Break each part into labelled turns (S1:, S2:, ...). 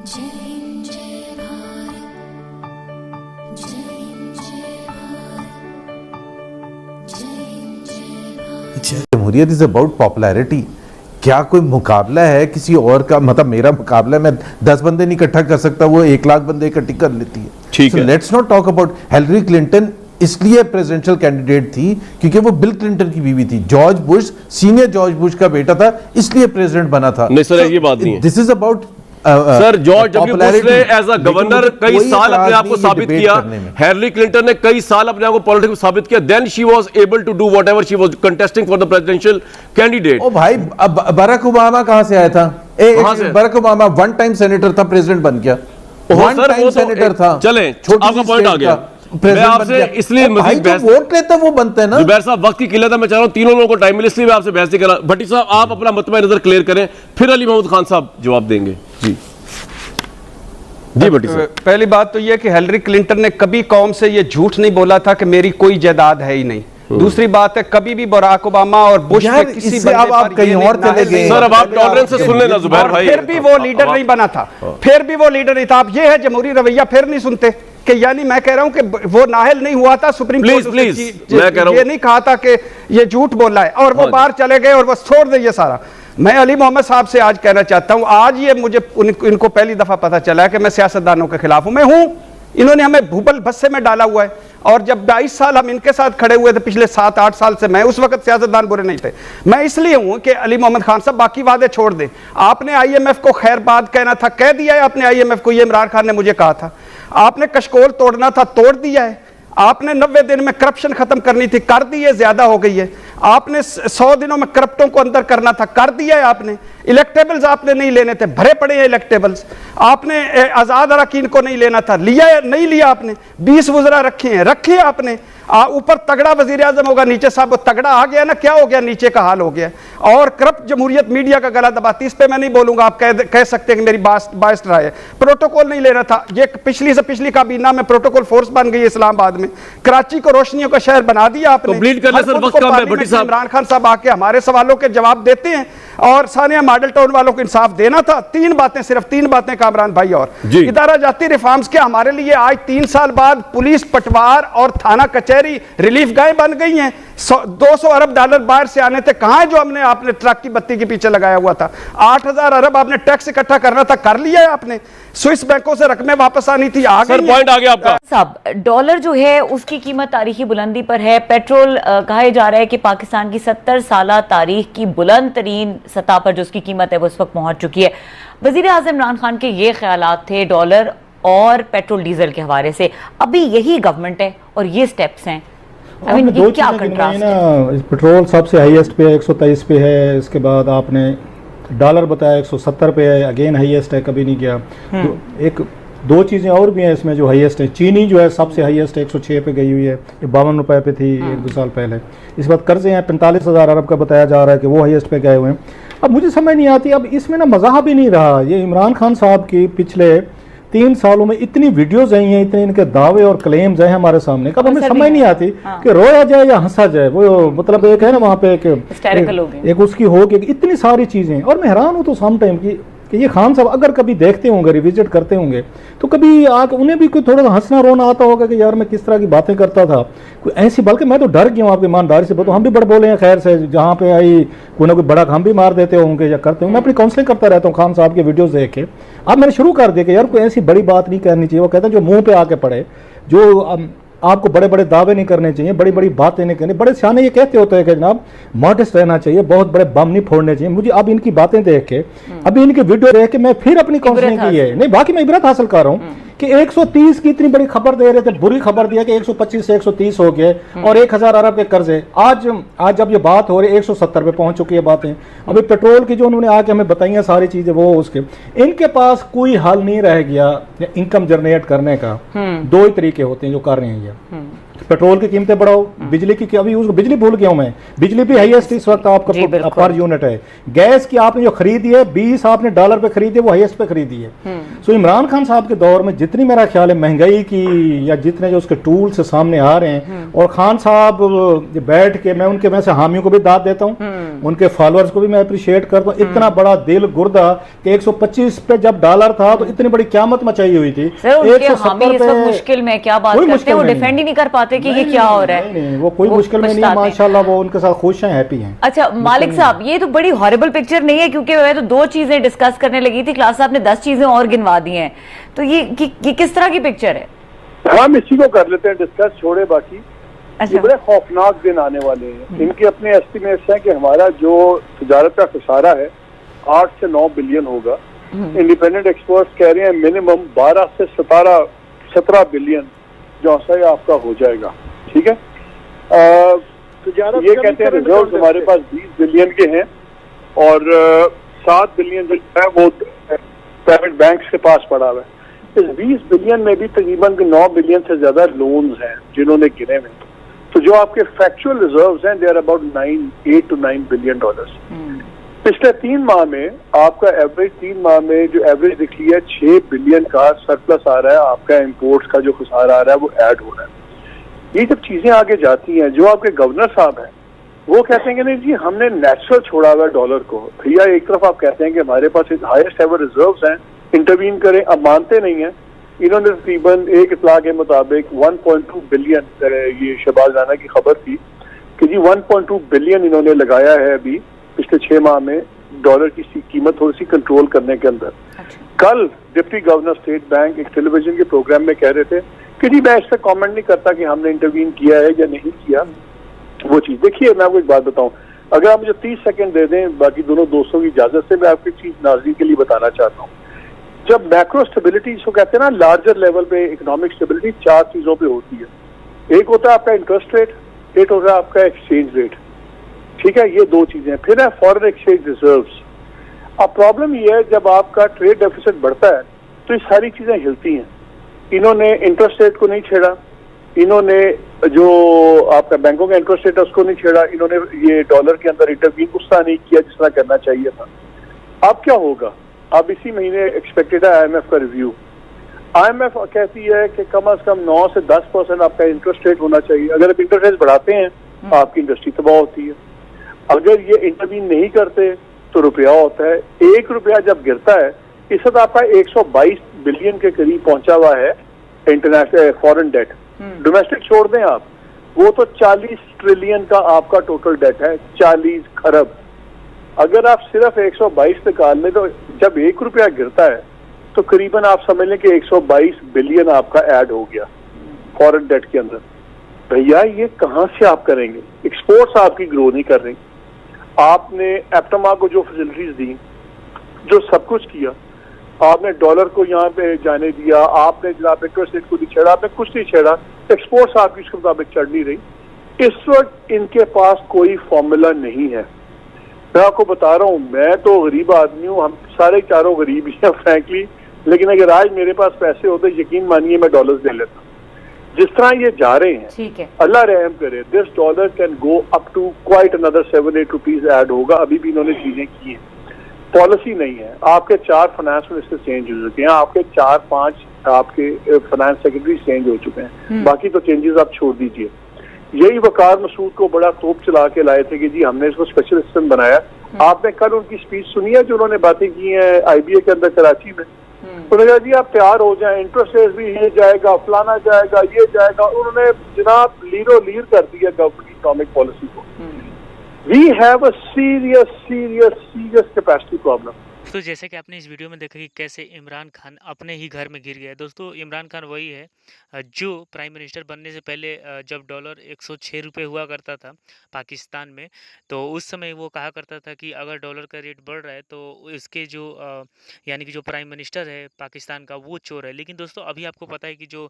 S1: जमहूरियत is about popularity. क्या कोई मुकाबला है किसी और का? मतलब मेरा मुकाबला है, मैं 10 बंदे नहीं इकट्ठा कर सकता, वो 1 लाख बंदे इकट्ठी कर लेती है।
S2: ठीक है,
S1: let's not talk about Hillary Clinton इसलिए प्रेसिडेंशियल कैंडिडेट थी क्योंकि वो बिल क्लिंटन की बीवी थी। George Bush, senior George Bush का बेटा था, इसलिए प्रेसिडेंट बना था।
S2: नहीं सर, ये बात नहीं है।
S1: This is about
S2: sir, George W Bush ने एज अ गवर्नर कई साल अपने आप को साबित किया। हिलरी क्लिंटन ने कई साल अपने आप को पॉलिटिक्स में साबित किया। Then she was able to do whatever she was contesting for the presidential candidate.
S1: ओ भाई, बराक ओबामा कहां से आया था? Barack Obama one time senator था, प्रेसिडेंट बन गया। वन टाइम सेनेटर था।
S2: चले, आपका पॉइंट आ गया। मैं आपसे इसलिए मजीद बहस,
S1: वोट लेता वो बनता है ना।
S2: जुबैर साहब, वक्त की किल्लत है, मैं चाह रहा हूं तीनों लोगों को टाइम मिले, इसलिए मैं आपसे बहस नहीं कर रहा। भट्टी साहब, आप अपना मतबा नजर क्लियर करें, फिर अली महमूद खान साहब जवाब देंगे। जी जी भट्टी साहब,
S3: पहली बात तो यह कि हिलरी क्लिंटन ने कभी कौम से यह झूठ नहीं बोला था कि मेरी कोई जायदाद है ही नहीं। दूसरी बात है, कभी भी बराक ओबामा और बुश के किसी बंदे
S1: अब आप कहीं और चले गए
S2: सर। अब आप टॉलरेंस से सुन लेना जुबैर भाई।
S3: फिर भी वो लीडर नहीं बना था, फिर भी वो लीडर नहीं था। अब ये है जमहूरी रवैया, फिर नहीं सुनते कि यानी मैं कह रहा हूं कि वो नाहल नहीं हुआ था। सुप्रीम कोर्ट ने ये नहीं कहा था कि ये झूठ बोला है और वो बाहर चले गए और बस छोड़ दे ये सारा। मैं अली मोहम्मद साहब से आज कहना चाहता हूं, आज ये मुझे इनको पहली दफा पता चला है कि मैं सियासतदानों के खिलाफ हूं। मैं हूं, इन्होंने हमें भूपल बस्से में डाला हुआ है और जब 22 साल हम इनके साथ खड़े हुए थे पिछले 7-8 साल से, मैं उस वक्त सियासतदान बुरे नहीं थे। मैं इसलिए हूं कि अली मोहम्मद खान साहब बाकी वादे छोड़ दें। आपने IMF को खैरबाद कहना था, कह दिया है आपने IMF को, ये इमरान खान ने मुझे कहा था। आपने कशकोल तोड़ना था, तोड़ दिया है। आपने 90 दिन में करप्शन खत्म करनी थी, कर दी है, ज्यादा हो गई है। आपने 100 दिनों में करप्टों को अंदर करना था, कर दिया है आपने। इलेक्टेबल्स आपने नहीं लेने थे, भरे पड़े हैं इलेक्टेबल्स। आपने आजाद अरकान को नहीं लेना था, लिया है, नहीं लिया आपने। 20 वज़रा रखे हैं, रखे आपने। ऊपर तगड़ा वजीर आजम होगा, नीचे साहब वो तगड़ा आ गया ना, क्या हो गया, नीचे का हाल हो गया। और करप्ट जमहूरियत मीडिया का गला दबाती, इस पे मैं नहीं बोलूंगा, आप कह सकते हैं कि मेरी बायस्ड राय है। प्रोटोकॉल नहीं लेना था, ये पिछली से पिछली काबीना में प्रोटोकॉल फोर्स बन गई इस्लामाबाद में। कराची को रोशनियों का शहर बना दिया आपने। इमरान खान साहब आके हमारे सवालों के जवाब देते हैं और सानिया मॉडल टाउन वालों को इंसाफ देना था। 3 बातें, सिर्फ 3 बातें कामरान भाई। और इदारा जाती रिफॉर्म्स के हमारे लिए आज 3 साल बाद पुलिस, पटवार और थाना कचहरी रिलीफ गाहें बन गई हैं। 200 अरब डॉलर बाहर से आने थे, कहां जो आपने ट्रक की बत्ती के पीछे लगाया हुआ था। 8000 अरब आपने टैक्स इकट्ठा करना था, कर लिया है आपने। स्विस बैंकों से रकमें वापस आनी थी, आ गई।
S2: पॉइंट आ गया आपका
S4: साहब। डॉलर जो है उसकी कीमत तारीखी बुलंदी पर है। पेट्रोल कहा जा रहा है कि पाकिस्तान की 70 साल तारीख की बुलंद तरीन सतह पर जो उसकी कीमत है वो इस वक्त पहुंच चुकी है। वजीर आज़म इमरान खान के ये ख्यालात थे डॉलर और पेट्रोल डीजल के हवाले से। अभी यही गवर्नमेंट है और ये स्टेप्स हैं।
S5: I mean, क्या कंट्रास्ट है? पेट्रोल सबसे हाईएस्ट पे है, 123 पे है। इसके बाद आपने डॉलर बताया 170 पे है, अगेन हाईएस्ट है, कभी नहीं गया। तो 2 चीज़ें और भी हैं इसमें जो हाईएस्ट है। चीनी जो है सबसे हाईएस्ट है, 106 पे गई हुई है, 52 रुपए पे थी 1-2 साल पहले। इस बात कर्जे हैं 45,000 अरब का बताया जा रहा है कि वो हाईएस्ट पे गए हुए हैं। अब मुझे समझ नहीं आती, अब इसमें ना मज़ाक भी नहीं रहा। ये इमरान खान साहब की पिछले 3 सालों में इतनी वीडियोस आई हैं, इतने इनके दावे और क्लेम्स हैं हमारे सामने, कब हमें समझ नहीं आती कि रोया जाए या हंसा जाए। वो मतलब एक है ना वहाँ पे एक उसकी हो कि इतनी सारी चीज़ें। और मैं हैरान हूँ तो सम टाइम की कि ये खान साहब अगर कभी देखते होंगे, रिविजिट करते होंगे, तो कभी आके उन्हें भी कोई थोड़ा सा हंसना रोना आता होगा कि यार मैं किस तरह की बातें करता था, कोई ऐसी। बल्कि मैं तो डर गया हूँ आपकी ईमानदारी से बताऊँ, हम भी बड़े बोले हैं खैर से, जहाँ पे आई कोई ना कोई बड़ा हम भी मार देते होंगे या करते होंगे। मैं अपनी काउंसलिंग करता रहता हूँ खान साहब के वीडियोस देख के। अब मैंने शुरू कर दिया कि यार कोई ऐसी बड़ी बात नहीं करनी चाहिए। वो कहते हैं जो मुँह पे आके पड़े, जो आपको बड़े बड़े दावे नहीं करने चाहिए, बड़ी बड़ी बातें नहीं करनी। बड़े सियाने ये कहते होते हैं कि जनाब मॉडेस्ट रहना चाहिए, बहुत बड़े बम नहीं फोड़ने चाहिए। मुझे अब इनकी बातें देख के, अभी इनकी वीडियो देख के मैं फिर अपनी काउंसलिंग की है। नहीं, बाकी मैं इबरत हासिल कर रहा हूँ कि 130 की इतनी बड़ी खबर दे रहे थे, बुरी खबर दिया कि 125 से 130 हो गए और 1000 अरब के कर्जे। आज जब ये बात हो रही है 170 पे पहुंच चुकी है बातें। अभी पेट्रोल की जो उन्होंने आके हमें बताई है सारी चीजें, वो उसके इनके पास कोई हल नहीं रह गया इनकम जनरेट करने का। 2 ही तरीके होते हैं जो कर रहे हैं ये। पेट्रोल की कीमतें बढ़ाओ, बिजली की, अभी उसको बिजली भूल गया हूं मैं, बिजली भी हाईएस्ट इस वक्त आपका पर यूनिट है। गैस की आपने जो खरीदी है $20 आपने डॉलर पे खरीदी है, वो हाईएस्ट पे खरीदी है। सो इमरान खान साहब के दौर में जितनी मेरा ख्याल है महंगाई की या जितने जो उसके टूल्स सामने आ रहे हैं, और खान साहब बैठ के, मैं उनके में से हामियों को भी दाद देता हूँ, उनके फॉलोअर्स को भी मैं अप्रिशिएट करता हूँ। इतना बड़ा दिल गुर्दा कि 125 पे जब डॉलर था तो इतनी बड़ी क़यामत मचाई हुई थी।
S4: 170 पे मुश्किल में क्या बात करते हैं, वो डिफेंड ही नहीं कर पाते कि ये क्या हो रहा है।
S5: नहीं, वो कोई मुश्किल में नहीं है, माशाल्लाह वो उनके साथ खुश हैं, हैप्पी हैं।
S4: अच्छा मालिक साहब, ये तो बड़ी हॉरिबल पिक्चर नहीं है, क्योंकि मैं तो 2 चीजें डिस्कस करने लगी थी, क्लास साहब ने 10 चीजें और गिनवा दी हैं, तो ये किस तरह की पिक्चर है?
S6: हम इसी को कर लेते हैं डिस्कस, छोड़े बाकी।
S4: अच्छा।
S6: ये बड़े खौफनाक दिन आने वाले हैं। इनके अपने एस्टिमेट्स हैं कि हमारा जो तजारत का खसारा है 8 से 9 बिलियन होगा। इंडिपेंडेंट एक्सपर्ट्स कह रहे हैं मिनिमम 12 से 17 बिलियन जो है आपका हो जाएगा। ठीक है, ये कहते हैं रिजर्व हमारे पास 20 बिलियन के हैं और 7 बिलियन जो है वो प्राइवेट बैंक के पास पड़ा हुआ है। इस 20 बिलियन में भी तकरीबन 9 बिलियन से ज्यादा लोन्स हैं जिन्होंने गिने में। तो जो आपके फैक्चुअल रिजर्व्स हैं they are about 8 to 9 billion dollars. पिछले 3 माह में आपका एवरेज 3 माह में जो एवरेज दिख लिया है 6 बिलियन का सरप्लस आ रहा है, आपका इंपोर्ट्स का जो खसारा आ रहा है वो ऐड हो रहा है। ये जब चीजें आगे जाती हैं, जो आपके गवर्नर साहब हैं वो कहते हैं कि नहीं जी हमने नेचुरल छोड़ा हुआ डॉलर को। भैया एक तरफ आप कहते हैं कि हमारे पास हाईएस्ट एवर रिजर्व्स हैं, इंटरवीन करें, अब मानते नहीं है। इन्होंने तकरीबन एक इतला के मुताबिक 1.2 बिलियन, ये शहबाज राना की खबर थी कि जी 1.2 बिलियन इन्होंने लगाया है अभी पिछले 6 माह में डॉलर की कीमत थोड़ी सी कंट्रोल करने के अंदर। कल डिप्टी गवर्नर स्टेट बैंक एक टेलीविजन के प्रोग्राम में कह रहे थे कि जी मैं इस पर कॉमेंट नहीं करता कि हमने इंटरवीन किया है या नहीं किया। वो चीज देखिए, मैं आपको एक बात बताऊं, अगर आप मुझे 30 सेकंड दे दें बाकी दोनों दोस्तों की इजाजत से, मैं आपकी चीज नाज़रीन के लिए बताना चाहता हूँ। जब मैक्रो स्टेबिलिटी इसको कहते हैं ना, लार्जर लेवल पे इकोनॉमिक स्टेबिलिटी 4 चीजों पे होती है। एक होता है आपका इंटरेस्ट रेट, एक होता है आपका एक्सचेंज रेट। ठीक है, ये 2 चीजें। फिर है फॉरेन एक्सचेंज रिजर्व्स। अब प्रॉब्लम ये है जब आपका ट्रेड डेफिसिट बढ़ता है तो ये सारी चीजें हिलती हैं। इन्होंने इंटरेस्ट रेट को नहीं छेड़ा, इन्होंने जो आपका बैंकों का इंटरेस्ट रेट है उसको नहीं छेड़ा, इन्होंने ये डॉलर के अंदर इंटरवीन उस तरह नहीं किया जिस तरह करना चाहिए था। अब क्या होगा? अब इसी महीने एक्सपेक्टेड है IMF का रिव्यू। IMF कहती है कि कम से कम 9 से 10% आपका इंटरेस्ट रेट होना चाहिए। अगर आप इंटरेस्ट रेट बढ़ाते हैं आपकी इंडस्ट्री तबाह होती है। अगर ये इंटरवीन नहीं करते तो रुपया होता है। 1 रुपया जब गिरता है, इस वक्त आपका 122 बिलियन के करीब पहुंचा हुआ है इंटरनेशनल फॉरेन डेट। डोमेस्टिक छोड़ दें आप, वो तो 40 ट्रिलियन का आपका टोटल डेट है, 40 खरब। अगर आप सिर्फ 122 निकाल लें तो जब 1 रुपया गिरता है तो करीबन आप समझ लें कि 122 बिलियन आपका ऐड हो गया फॉरेन डेट के अंदर। भैया ये कहां से आप करेंगे? एक्सपोर्ट्स आपकी ग्रो नहीं कर रही। आपने एप्टमा को जो फैसिलिटीज दी, जो सब कुछ किया, आपने डॉलर को यहाँ पे जाने दिया, आपने जनाब इंटरेस्ट रेट को नहीं छेड़ा, आपने कुछ नहीं छेड़ा, एक्सपोर्ट्स आपकी उसके मुताबिक चढ़ नहीं रही। इस वक्त इनके पास कोई फॉर्मूला नहीं है। मैं आपको बता रहा हूँ, मैं तो गरीब आदमी हूँ, हम सारे चारों गरीब ही हैं फ्रैंकली, लेकिन अगर आज मेरे पास पैसे होते यकीन मानिए मैं डॉलर्स ले लेता। जिस तरह ये जा रहे हैं, ठीक है, अल्लाह रहम करे, this dollar can go up to quite another 7-8 rupees add होगा। अभी भी इन्होंने चीजें की हैं, पॉलिसी नहीं है। आपके 4 फाइनेंस मिनिस्टर चेंज हो चुके हैं, आपके 4-5 आपके फाइनेंस सेक्रेटरी चेंज हो चुके हैं, बाकी तो चेंजेस आप छोड़ दीजिए। यही वकार मसूद को बड़ा तोप चला के लाए थे कि जी हमने इसको स्पेशल सिस्टम बनाया। आपने कल उनकी स्पीच सुनी है जो उन्होंने बातें की हैं IBA के अंदर कराची में। उन्होंने कहा जी आप तैयार हो जाएं, इंटरेस्ट रेट भी ये जाएगा, फलाना जाएगा, ये जाएगा। उन्होंने जनाब लीरो लीर कर दिया गवर्नमेंट की इकोनॉमिक पॉलिसी को। We have a serious capacity problem.
S7: तो जैसे कि आपने इस वीडियो में देखा कि कैसे इमरान खान अपने ही घर में गिर गया। दोस्तों इमरान खान वही है जो प्राइम मिनिस्टर बनने से पहले जब डॉलर 106 रुपये हुआ करता था पाकिस्तान में, तो उस समय वो कहा करता था कि अगर डॉलर का रेट बढ़ रहा है तो इसके जो यानी कि जो प्राइम मिनिस्टर है पाकिस्तान का वो चोर है। लेकिन दोस्तों अभी आपको पता है कि जो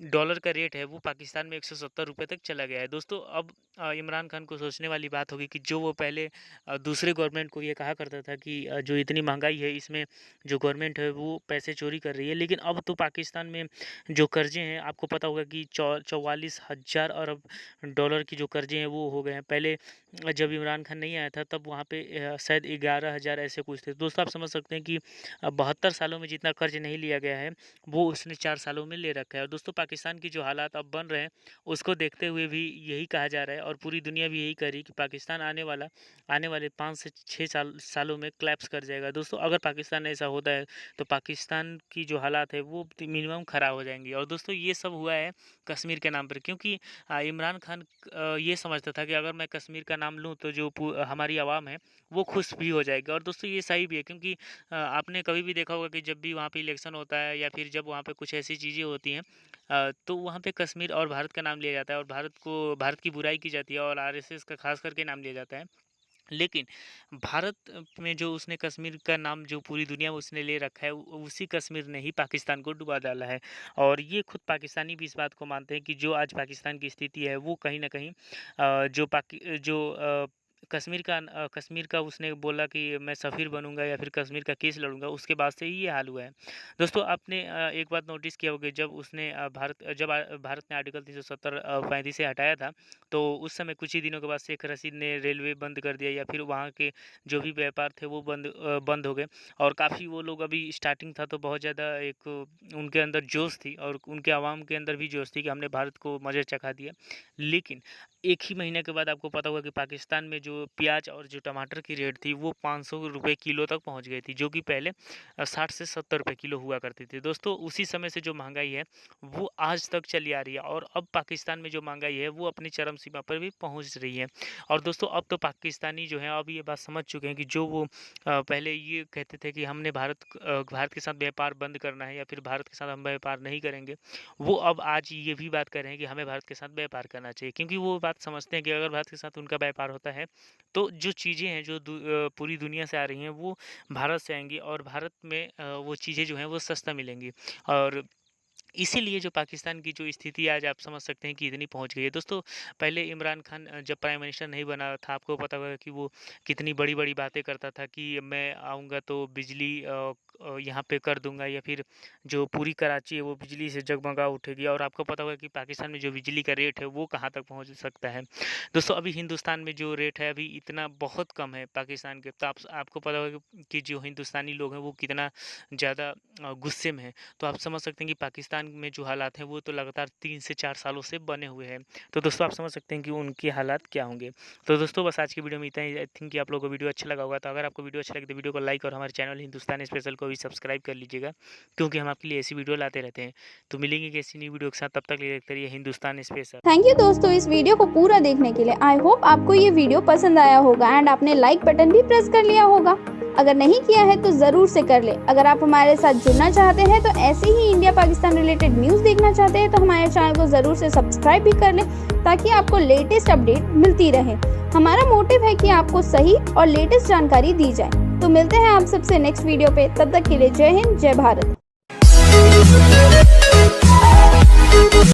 S7: डॉलर का रेट है वो पाकिस्तान में 170 रुपये तक चला गया है। दोस्तों अब इमरान खान को सोचने वाली बात होगी कि जो वो पहले दूसरे गवर्नमेंट को ये कहा करता था कि जो इतनी महंगाई है इसमें जो गवर्नमेंट है वो पैसे चोरी कर रही है, लेकिन अब तो पाकिस्तान में जो कर्जे हैं आपको पता होगा कि 44,000 अरब डॉलर की जो कर्जे हैं वो हो गए हैं। पहले जब इमरान खान नहीं आया था तब वहाँ पे शायद 11,000 ऐसे कुछ थे। दोस्तों आप समझ सकते हैं कि 72 सालों में जितना कर्ज नहीं लिया गया है वो उसने 4 सालों में ले रखा है। और दोस्तों पाकिस्तान की जो हालात अब बन रहे हैं उसको देखते हुए भी यही कहा जा रहा है और पूरी दुनिया भी यही कह रही है कि पाकिस्तान आने वाले 5 से 6 सालों में क्लैप्स कर जाएगा। दोस्तों अगर पाकिस्तान ऐसा होता है तो पाकिस्तान की जो हालात है वो मिनिमम ख़राब हो जाएंगी। और दोस्तों ये सब हुआ है कश्मीर के नाम पर, क्योंकि इमरान खान ये समझता था कि अगर मैं कश्मीर का नाम लूँ तो जो हमारी आवाम है वो खुश भी हो जाएगी। और दोस्तों ये सही भी है, क्योंकि आपने कभी भी देखा होगा कि जब भी वहाँ पे इलेक्शन होता है या फिर जब वहाँ पे कुछ ऐसी चीज़ें होती हैं तो वहाँ पे कश्मीर और भारत का नाम लिया जाता है और भारत की बुराई की जाती है और आरएसएस का खास करके नाम लिया जाता है। लेकिन भारत में जो उसने कश्मीर का नाम जो पूरी दुनिया में उसने ले रखा है उसी कश्मीर ने ही पाकिस्तान को डुबा डाला है। और ये खुद पाकिस्तानी भी इस बात को मानते हैं कि जो आज पाकिस्तान की स्थिति है वो कहीं ना कहीं कश्मीर का उसने बोला कि मैं सफ़ीर बनूंगा या फिर कश्मीर का केस लड़ूंगा, उसके बाद से ही ये हाल हुआ है। दोस्तों आपने एक बात नोटिस किया होगा, जब भारत ने आर्टिकल 370 से हटाया था तो उस समय कुछ ही दिनों के बाद शेख रशीद ने रेलवे बंद कर दिया या फिर वहाँ के जो भी व्यापार थे वो बंद हो गए। और काफ़ी वो लोग, अभी स्टार्टिंग था तो बहुत ज़्यादा एक उनके अंदर जोश थी और उनके आवाम के अंदर भी जोश थी कि हमने भारत को मज़े चखा दिया। लेकिन एक ही महीने के बाद आपको पता होगा कि पाकिस्तान में जो प्याज और जो टमाटर की रेट थी वो 500 रुपये किलो तक पहुंच गई थी, जो कि पहले 60 से 70 रुपये किलो हुआ करती थी। दोस्तों उसी समय से जो महंगाई है वो आज तक चली आ रही है और अब पाकिस्तान में जो महंगाई है वो अपनी चरम सीमा पर भी पहुंच रही है। और दोस्तों अब तो पाकिस्तानी जो है अब ये बात समझ चुके हैं कि जो वो पहले ये कहते थे कि हमने भारत के साथ व्यापार बंद करना है या फिर भारत के साथ हम व्यापार नहीं करेंगे, वो अब आज ये भी बात कर रहे हैं कि हमें भारत के साथ व्यापार करना चाहिए, क्योंकि वो बात समझते हैं कि अगर भारत के साथ उनका व्यापार होता है तो जो चीज़ें हैं जो पूरी दुनिया से आ रही हैं वो भारत से आएंगी और भारत में वो चीज़ें जो हैं वो सस्ता मिलेंगी। और इसीलिए जो पाकिस्तान की जो स्थिति आज आप समझ सकते हैं कि इतनी पहुंच गई है। दोस्तों पहले इमरान खान जब प्राइम मिनिस्टर नहीं बना था आपको पता होगा कि वो कितनी बड़ी बड़ी बातें करता था कि मैं आऊँगा तो बिजली यहाँ पे कर दूंगा या फिर जो पूरी कराची है वो बिजली से जगमगा उठेगी। और आपको पता होगा कि पाकिस्तान में जो बिजली का रेट है वो कहाँ तक पहुँच सकता है। दोस्तों अभी हिंदुस्तान में जो रेट है अभी इतना बहुत कम है पाकिस्तान के, तो आपको पता होगा कि जो हिंदुस्तानी लोग हैं वो कितना ज़्यादा गुस्से में है। तो आप समझ सकते हैं कि पाकिस्तान में जो हालात हैं वो तो लगातार 3 से 4 सालों से बने हुए हैं। तो दोस्तों आप समझ सकते हैं कि उनके हालात क्या होंगे। तो दोस्तों बस आज की वीडियो में इतना ही। आई थिंक कि आप लोगों को वीडियो अच्छा लगा होगा। तो अगर आपको वीडियो अच्छा लगे तो वीडियो को लाइक और हमारे चैनल हिंदुस्तान स्पेशल को भी सब्सक्राइब कर लीजिएगा, क्योंकि हम आपके लिए ऐसी वीडियो लाते रहते हैं। तो मिलेंगे किसी नई वीडियो के साथ, तब तक देखते रहिए हिंदुस्तान स्पेशल।
S8: थैंक यू दोस्तों इस वीडियो को पूरा देखने के लिए। आई होप आपको ये वीडियो पसंद आया होगा एंड आपने लाइक बटन भी प्रेस कर लिया होगा। अगर नहीं किया है तो जरूर से कर ले। अगर आप हमारे साथ जुड़ना चाहते हैं तो ऐसे ही इंडिया पाकिस्तान रिलेटेड न्यूज़ देखना चाहते हैं तो हमारे चैनल को जरूर से सब्सक्राइब भी कर ले, ताकि आपको लेटेस्ट अपडेट मिलती रहे। हमारा मोटिव है कि आपको सही और लेटेस्ट जानकारी दी जाए। तो मिलते हैं आप सबसे नेक्स्ट वीडियो पे, तब तक के लिए जय हिंद, जय भारत।